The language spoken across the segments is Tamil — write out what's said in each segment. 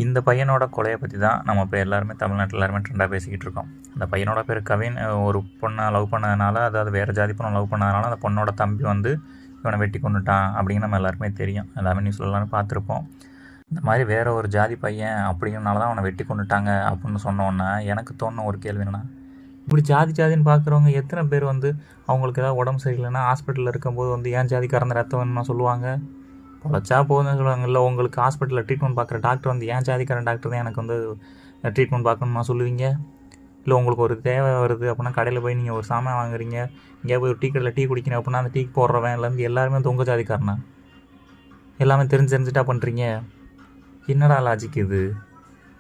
இந்த பையனோட கொலையை பற்றி தான் நம்ம இப்போ எல்லாருமே தமிழ்நாட்டில் எல்லாருமே ட்ரெண்டாக பேசிக்கிட்டு இருக்கோம். அந்த பையனோட பேர் கவின். ஒரு பொண்ணை லவ் பண்ணதுனால, அதாவது வேறு ஜாதி பொண்ணை லவ் பண்ணதுனால அந்த பொண்ணோட தம்பி வந்து இவனை வெட்டி கொண்டுட்டான் அப்படின்னு நம்ம எல்லாருமே தெரியும். எல்லாமே நியூஸ்ல எல்லாமே பார்த்துருப்போம். இந்த மாதிரி வேறு ஒரு ஜாதி பையன் அப்படிங்கிறனால தான் அவனை வெட்டி கொண்டுட்டாங்க அப்படின்னு சொன்னோன்னே எனக்கு தோணுன ஒரு கேள்வி என்னென்னா, இப்படி ஜாதின்னு பார்க்குறவங்க எத்தனை பேர் வந்து அவங்களுக்கு ஏதாவது உடம்பு சரியில்லைன்னா ஹாஸ்பிட்டலில் இருக்கும்போது வந்து ஏன் ஜாதிக்காரந்த ரத்தம் வேணும்னா சொல்லுவாங்க? பொழைச்சா போதுன்னு சொல்லுவாங்க. இல்லை உங்களுக்கு ஹாஸ்பிட்டலில் ட்ரீட்மெண்ட் பார்க்குற டாக்டர் வந்து ஏன் ஜாதிக்காரன் டாக்டர் தான் எனக்கு வந்து ட்ரீட்மெண்ட் பார்க்கணுமா சொல்லுவீங்க? இல்லை உங்களுக்கு ஒரு தேவை வருது அப்படின்னா கடையில் போய் நீங்கள் ஒரு சாமான் வாங்குறீங்க, இங்கே போய் ஒரு டீ கடையில் டீ குடிக்கணும் அப்படின்னா அந்த டீ போடுறவன்லேருந்து எல்லாருமே வந்து உங்கள் ஜாதிக்காரனா? எல்லாமே தெரிஞ்சுட்டா பண்ணுறீங்க. என்னடா லாஜிக் இது?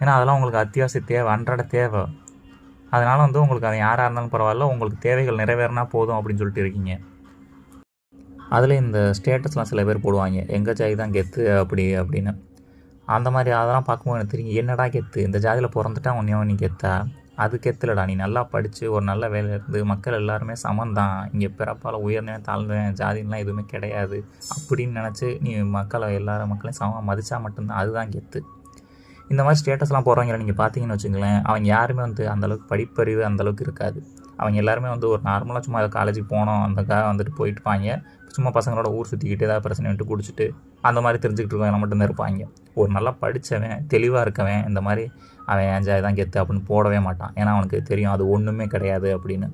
ஏன்னா அதெல்லாம் உங்களுக்கு அத்தியாவசிய தேவை, அன்றாட தேவை. அதனால் வந்து உங்களுக்கு அது யாராக இருந்தாலும் பரவாயில்ல, உங்களுக்கு தேவைகள் நிறைவேறினா போதும் அப்படின்னு சொல்லிட்டு இருக்கீங்க. அதில் இந்த ஸ்டேட்டஸ்லாம் சில பேர் போடுவாங்க, எங்கள் ஜாதி தான் கெத்து அப்படின்னு. அந்த மாதிரி அதெல்லாம் பார்க்கும்போது எனக்கு தெரியும், என்னடா கெத்து? இந்த ஜாதியில் பிறந்துட்டா நீ கெத்தா? அது கெத்துலடா. நீ நல்லா படித்து ஒரு நல்ல வேலையில் இருந்து மக்கள் எல்லாருமே சமந்தான், இங்கே பிறப்பால் உயர்ந்தேன் தாழ்ந்தேன் ஜாதின்லாம் எதுவுமே கிடையாது அப்படின்னு நினச்சி நீ எல்லாரும் மக்களையும் சமமாக மதித்தா மட்டும்தான் அதுதான் கெத்து. இந்த மாதிரி ஸ்டேட்டஸ்லாம் போடுறவங்க நீங்கள் பார்த்தீங்கன்னு வச்சுங்களேன், அவங்க யாருமே வந்து அந்தளவுக்கு படிப்பறிவு அந்தளவுக்கு இருக்காது. அவங்க எல்லாருமே வந்து ஒரு நார்மலாக சும்மா காலேஜுக்கு போனோம் அந்தக்காக வந்துட்டு போயிட்டுப்பாங்க. சும்மா பசங்களோட ஊர் சுற்றிக்கிட்டு ஏதாவது பிரச்சனை விட்டு குடிச்சிட்டு அந்த மாதிரி தெரிஞ்சுக்கிட்டு இருக்கவங்க மட்டும்தான் இருப்பாங்க. ஒரு நல்லா படித்தவன் தெளிவாக இருக்கவன் இந்த மாதிரி அவன் ஏன் ஜாதி தான் கெத்து அப்படின்னு போடவே மாட்டான். ஏன்னா அவனுக்கு தெரியும் அது ஒன்றுமே கிடையாது அப்படின்னு.